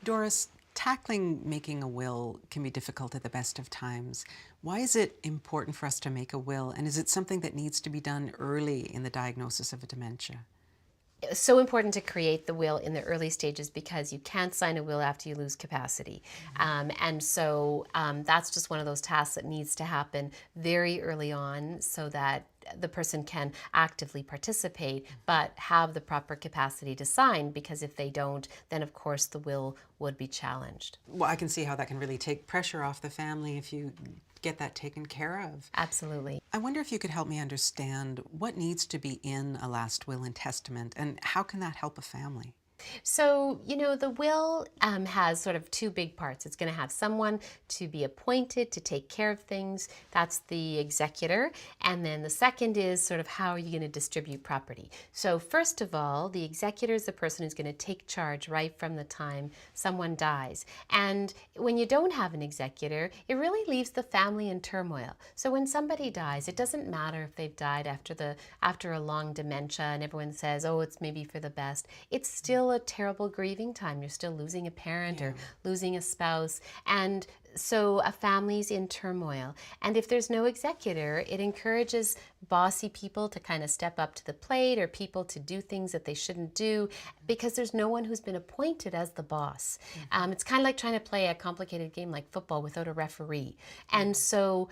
Doris, tackling making a will can be difficult at the best of times. Why is it important for us to make a will, and is it something that needs to be done early in the diagnosis of a dementia? It's so important to create the will in the early stages because you can't sign a will after you lose capacity. And so that's just one of those tasks that needs to happen very early on so that the person can actively participate but have the proper capacity to sign, because if they don't, then of course the will would be challenged. Well, I can see how that can really take pressure off the family if you get that taken care of. Absolutely. I wonder if you could help me understand what needs to be in a last will and testament, and how can that help a family? So, the will has sort of two big parts. It's going to have someone to be appointed to take care of things. That's the executor. And then the second is sort of how are you going to distribute property. So first of all, the executor is the person who's going to take charge right from the time someone dies. And when you don't have an executor, it really leaves the family in turmoil. So when somebody dies, it doesn't matter if they've died after a long dementia and everyone says, oh, it's maybe for the best. It's still a terrible grieving time. You're still losing a parent or losing a spouse. And so a family's in turmoil. And if there's no executor, it encourages bossy people to kind of step up to the plate, or people to do things that they shouldn't do, because there's no one who's been appointed as the boss. It's kind of like trying to play a complicated game like football without a referee. And so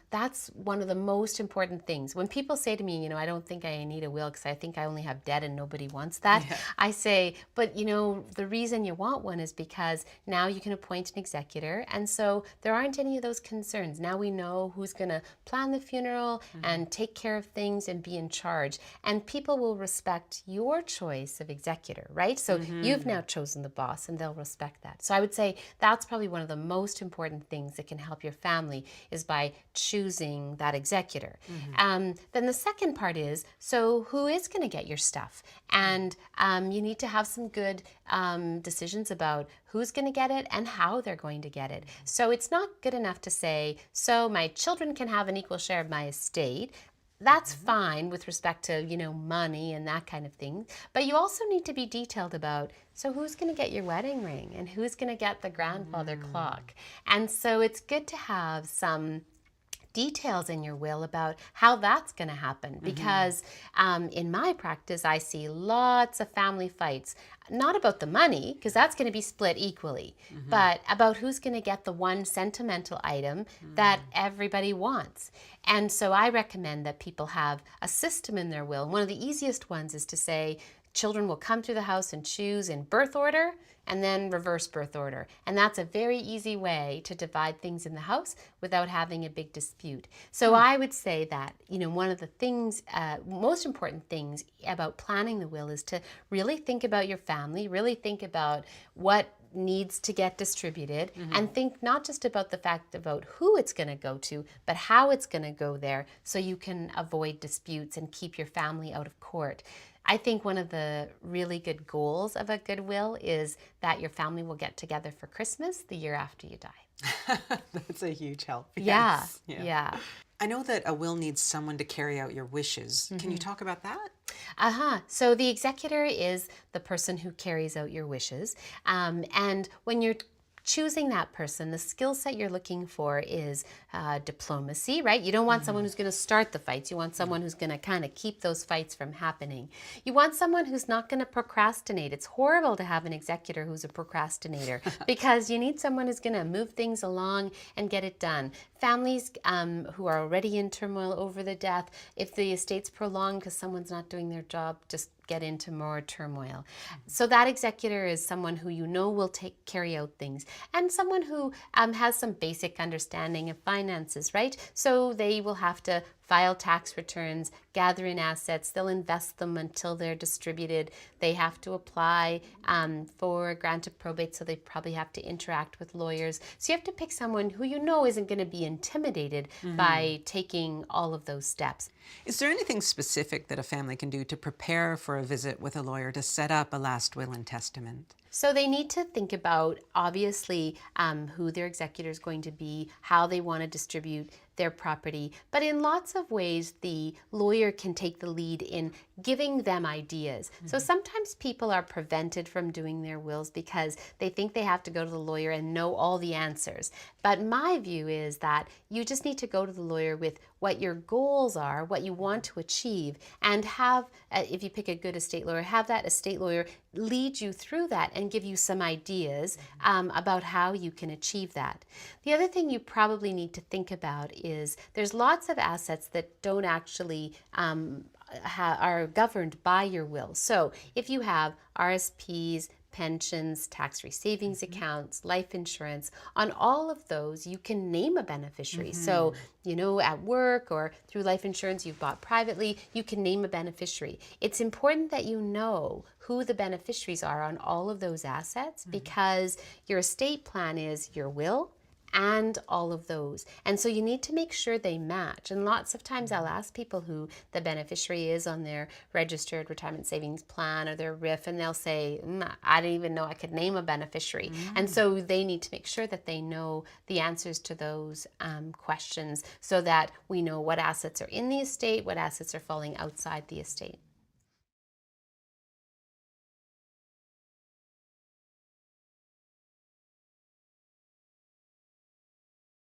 that's one of the most important things. When people say to me, I don't think I need a will because I think I only have debt and nobody wants that, I say, but the reason you want one is because now you can appoint an executor, and so there aren't any of those concerns. Now we know who's going to plan the funeral and take care of things and be in charge, and people will respect your choice of executor, right? So you've now chosen the boss and they'll respect that. So I would say that's probably one of the most important things that can help your family, is by choosing that executor. Then the second part is, so who is going to get your stuff? And you need to have some good decisions about who's going to get it and how they're going to get it. So it's not good enough to say, so my children can have an equal share of my estate. That's fine with respect to, money and that kind of thing. But you also need to be detailed about, so who's going to get your wedding ring and who's going to get the grandfather clock? And so it's good to have some details in your will about how that's going to happen, because in my practice I see lots of family fights, not about the money, because that's going to be split equally, but about who's going to get the one sentimental item that everybody wants. And so I recommend that people have a system in their will. One of the easiest ones is to say children will come through the house and choose in birth order and then reverse birth order. And that's a very easy way to divide things in the house without having a big dispute. So I would say that, one of the things, most important things about planning the will is to really think about your family, really think about what needs to get distributed, and think not just about the fact about who it's going to go to, but how it's going to go there, so you can avoid disputes and keep your family out of court. I think one of the really good goals of a good will is that your family will get together for Christmas the year after you die. That's a huge help. Yeah. Yes. I know that a will needs someone to carry out your wishes. Can you talk about that? So the executor is the person who carries out your wishes. And when you're choosing that person, the skill set you're looking for is diplomacy, right? You don't want someone who's going to start the fights. You want someone who's going to kind of keep those fights from happening. You want someone who's not going to procrastinate. It's horrible to have an executor who's a procrastinator, because you need someone who's going to move things along and get it done. Families who are already in turmoil over the death, if the estate's prolonged because someone's not doing their job, just get into more turmoil. So that executor is someone who will carry out things, and someone who has some basic understanding of finances, right? So they will have to file tax returns, gather in assets, they'll invest them until they're distributed. They have to apply for a grant of probate, so they probably have to interact with lawyers. So you have to pick someone who isn't going to be intimidated by taking all of those steps. Is there anything specific that a family can do to prepare for a visit with a lawyer to set up a last will and testament? So they need to think about, obviously, who their executor is going to be, how they want to distribute their property. But in lots of ways, the lawyer can take the lead in giving them ideas. So sometimes people are prevented from doing their wills because they think they have to go to the lawyer and know all the answers. But my view is that you just need to go to the lawyer with what your goals are, what you want to achieve, and have, if you pick a good estate lawyer, have that estate lawyer lead you through that and give you some ideas about how you can achieve that. The other thing you probably need to think about is there's lots of assets that don't actually are governed by your will. So if you have RSPs, pensions, tax-free savings accounts, life insurance, on all of those you can name a beneficiary. So, you know, at work or through life insurance you've bought privately, you can name a beneficiary. It's important that you know who the beneficiaries are on all of those assets because your estate plan is your will and all of those. And so you need to make sure they match. And lots of times I'll ask people who the beneficiary is on their registered retirement savings plan or their RIF, and they'll say, I didn't even know I could name a beneficiary. And so they need to make sure that they know the answers to those questions so that we know what assets are in the estate, what assets are falling outside the estate.